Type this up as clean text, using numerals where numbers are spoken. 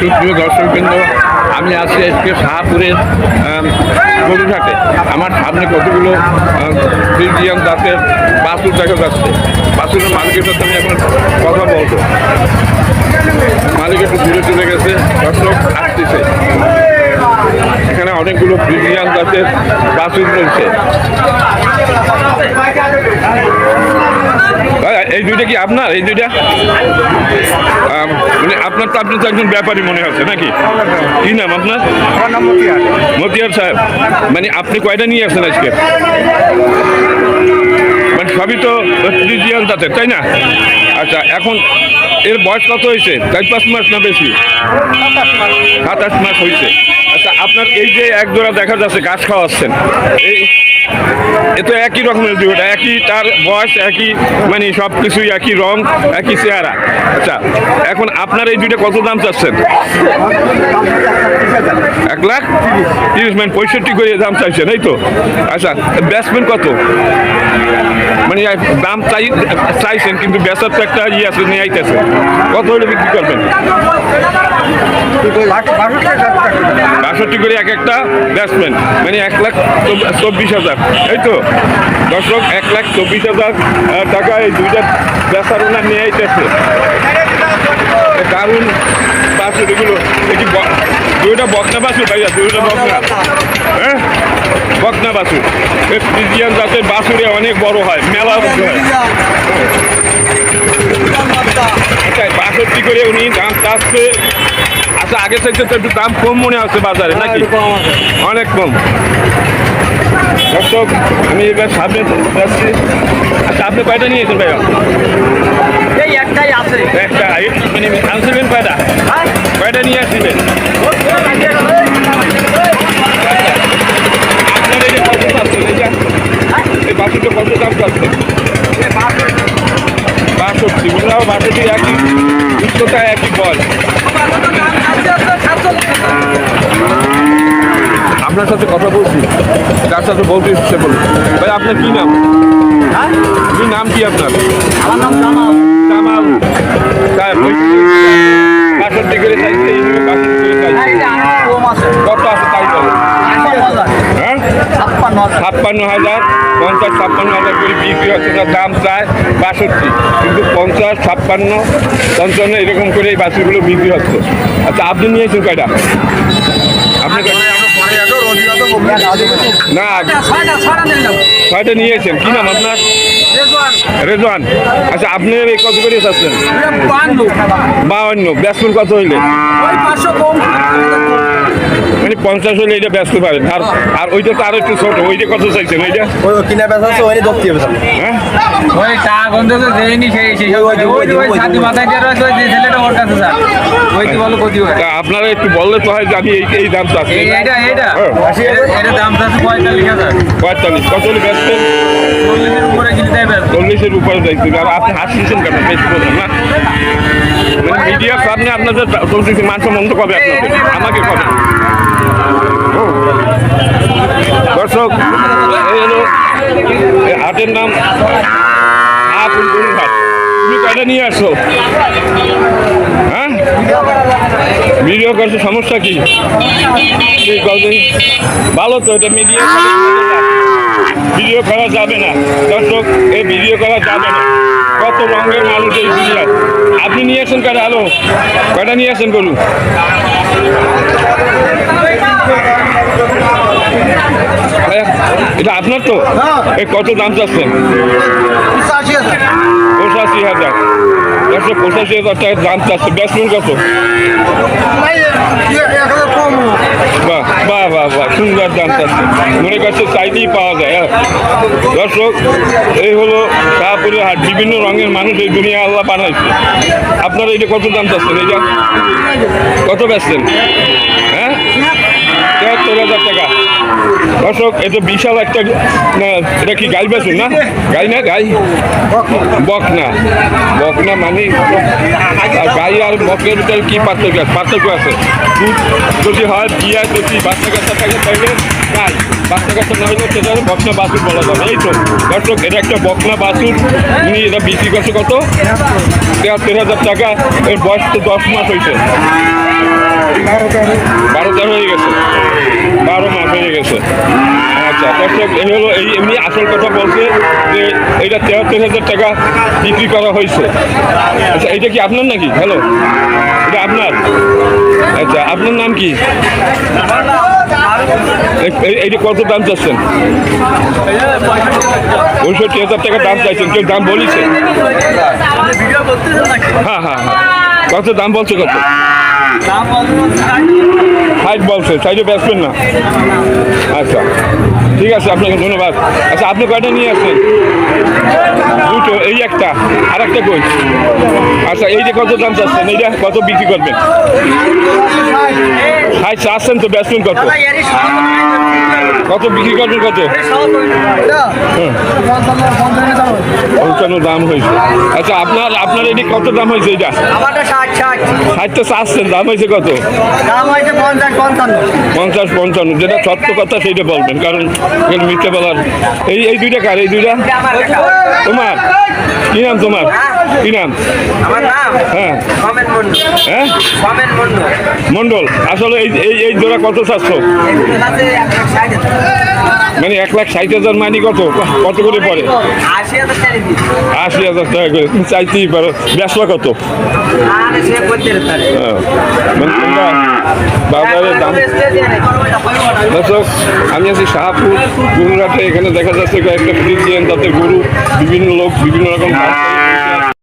সুপ্রিয় দর্শকবৃন্দ, আমি আছি আজকে শাহপুরের গরুঘাটে। আমার সামনে কতগুলো ফ্রিজিয়ান জাতের বাছুর দেখা যাচ্ছে। বাছুরের মালিকের সাথে আমি এখন কথা বলবো। মালিক একটু দূরে চলে গেছে, দর্শক আসতেছে। এখানে অনেকগুলো ফ্রিজিয়ান জাতের বাছুর রয়েছে। এই দুইটা কি আপনার? এই দুইটা মানে আপনার তো, আপনি তো একজন ব্যাপারী মনে হচ্ছে নাকি? কি নাম আপনার? মতিয়ার সাহেব। মানে আপনি কয়টা নিয়ে আসছেন আজকে? মানে সবই তো ফ্রিজিয়ান জাতের, তাই না? আচ্ছা, এখন এর বয়স কত হয়েছে? 4-5 মাস না বেশি? 27 মাস হয়েছে। আচ্ছা, আপনার এই যে এক জোড়া দেখা যাচ্ছে ঘাস খাওয়াচ্ছেন, এ তো একই রকমের দুটোটা, একই তার বয়স, একই মানে সব কিছুই একই রং, একই চেহারা। আচ্ছা, এখন আপনার এই দুইটা কত দাম চাচ্ছেন? 1,30,000, মানে 65 করে দাম চাইছেন, এই তো? আচ্ছা, বেচবেন কত? মানে দাম চাইছেন কিন্তু বেচার তো একটা ইয়ে আছে, নিয়ে আইতেছে। কত হলে বিক্রি করবেন? 62 করে এক একটা বেচবেন, মানে 1,24,000, এই তো? দর্শক, 1,24,000 টাকা এই দুইটা বেচার ওনার নিয়ে আইতেছে। কারণ বাছুর এগুলো দুইটা বকনা বাছুর ভাইয়া, দুইটা বকনা, হ্যাঁ বকনা বাছুর। ফ্রিজিয়ান জাতের বাছুরে অনেক বড় হয়, মেলা হয়। আচ্ছা, 62 করে উনি দাম চাচ্ছে। আচ্ছা, আগে থেকে তো একটু দাম কম মনে হচ্ছে বাজারে নাকি? অনেক কম। দর্শক, আমি এবার সামনে যাচ্ছি। আচ্ছা, আপনি কয়টা নিয়েছেন ভাইয়া? একটাই আছে। একটা মানে আনছিলেন কয়টা? কয়টা নিয়ে আসছিলেন? আপনার এই যে কত চাচ্ছেন? এই বাছুরটা কত দাম চাচ্ছেন? 62, বুঝলাম। 62 একই উচ্চতা, একই বল। আপনার সাথে কথা বলছি, তার সাথে বলতে ইচ্ছে করুন। ভাই, আপনার কি নাম? কি নাম কি আপনার? আমার নাম জামাল। জামাল সাহেব। 62 করে চাইছে, 62 করে চাইছে। কত আছে তাই বলেন? হ্যাঁ, 56,000, 50-56,000 করে বিক্রি হচ্ছে। না, দাম চায় 62, কিন্তু 50, 56, 55 এরকম করে এই বাছুরগুলো বিক্রি হচ্ছে। আচ্ছা, আপনি নিয়েছেন কয়টা? আপনি না, 6টা নিয়েছেন। কি নাম আপনার? রেজওয়ান। আচ্ছা, আপনি এই কত করে চাচ্ছেন? 52। বেচবেন কত হইলে? মানে 50 হলে এটা বেচতে পারেন। আর ওইটা তো আরো একটু ছোট, ওইটা কত চাইছেন? ওইটা কিনা বেচা আছে, ওইটা দপ্তি হবে। হ্যাঁ, ওই চা গন্ধ তো দেয়নি, সেই সাথী মাথায় দিয়ে রয়েছে, ওই যে ছেলেটা ওর কাছে স্যার, ওই কি বলো ক্ষতি হয়। আপনারা একটু বললে তো হয় যে আমি এই দাম চাচ্ছি। এটা দাম চাচ্ছে 45,000। 45। কত হলে বেচতেন? 40-এর উপরে কিনতে দেবে। 40-এর উপরে যাইতে। আর আপনি হাসছেন কেন? বেশি বলছেন না, মানে মিডিয়ার সামনে আপনাদের চলতেছে, মান সম্মান তো কবে আপনাদের? আমাকে কবে? দর্শক, এই হলো এই হাটের নাম শাহপুর গরুঘাট। তুমি কয়টা নিয়ে আসছো? হ্যাঁ, ভিডিও করছো, সমস্যা কি? ভালো তো, এটা মিডিয়া ভিডিও করা যাবে না। দর্শক, এই ভিডিও করা যাবে না। কত রঙের মানুষ এই দুনিয়ায়। আপনি নিয়ে আসেন কয়টা? আলো কয়টা নিয়ে আসেন গরু? এটা আপনার তো? এই কত দাম চাচ্ছেন? 85,000। 85,000 টাকার দাম চাচ্ছে। বেচবেন কত? বাহ বাহ বাহ বাহ, সুন্দর দাম চাচ্ছে। মনে করছে চাইলেই পাওয়া যায়। দর্শক, এই হলো শাহপুরের হাট। বিভিন্ন রঙের মানুষ এই দুনিয়া আল্লাহ বানাইছে। আপনারা এটা কত দাম চাচ্ছেন? এইটা কত বেচছেন? হ্যাঁ, 73,000 টাকা। দর্শক, এটা বিশাল একটা, এটা কি গাই বেচুন না? গাই না, গাই বকনা। বকনা মানে গাই আর বকের ভিতরে কি পার্থক্য আছে? দুধ যদি হয়, বিয়া যদি বাচ্চা কাচ্চা থাকে তাহলে গাই, বাচ্চা কাচ্চা না হলে সেটা বকনা বাছুর বলা যাবে। এই তো দর্শক, এটা একটা বকনা বাছুর। উনি এটা বিক্রি করছে কত? 73,000 টাকা। এর বয়স তো 10 মাস হয়েছে। 12 হয়ে গেছে, 12 মাস হয়ে গেছে। আচ্ছা দর্শক, এই হলো এই এমনি আসল কথা বলছে যে এটা 73,000 টাকা বিক্রি করা হয়েছে। আচ্ছা এইটা কি আপনার নাকি? হ্যালো, এটা আপনার? আচ্ছা আপনার নাম কি? এইটা কত দাম চাচ্ছেন? 65,000 টাকা দাম চাইছেন, কেউ দাম বলিছে? হ্যাঁ হ্যাঁ হ্যাঁ, কত দাম বলছে? কত হাইট বলছে? সাইডে বেচবেন না? আচ্ছা ঠিক আছে, আপনাকে ধন্যবাদ। আচ্ছা আপনি কয়টা নিয়ে আসছেন? দুটো, এই একটা, আর একটা কই? আচ্ছা এইটা কত দাম চাচ্ছেন? এইটা কত বিক্রি করবেন? হাই চাচ্ছেন তো, বেচবেন কত? কত বিক্রি করবেন? কত? 55 দাম হয়েছে। আচ্ছা আপনার এটি কত দাম হয়েছে? এইটা 60 তো চাচ্ছেন, দাম হয়েছে কত? 50-55, যেটা সত্য কথা সেইটা বলবেন, কারণ এখানে মিথ্যে বলার। এই দুইটা কার? এই দুইটা তোমার? কি নাম তোমার? কি নাম? আমার নাম হ্যাঁ সমেন মন্ডল। হ্যাঁ সমেন মন্ডল। মন্ডল। আসলে এই জোড়া কত চাচ্ছ? এগুলো আছে 160,000। মানে 1,60,000 মানে কত কত করে পড়ে? 80,000 টাকা দিই। 80,000 টাকা করে তুমি চাইতেই পারো। ব্যবসা কত? আর সে করতে পারে। হ্যাঁ, মানে তোমরা বাজারের দাম। দর্শক, আমি আছি শাহপুর গরুরহাটে। এখানে দেখা যাচ্ছে কয়েকটা ফ্রিজিয়ান জাতের গরু, বিভিন্ন লোক বিভিন্ন রকম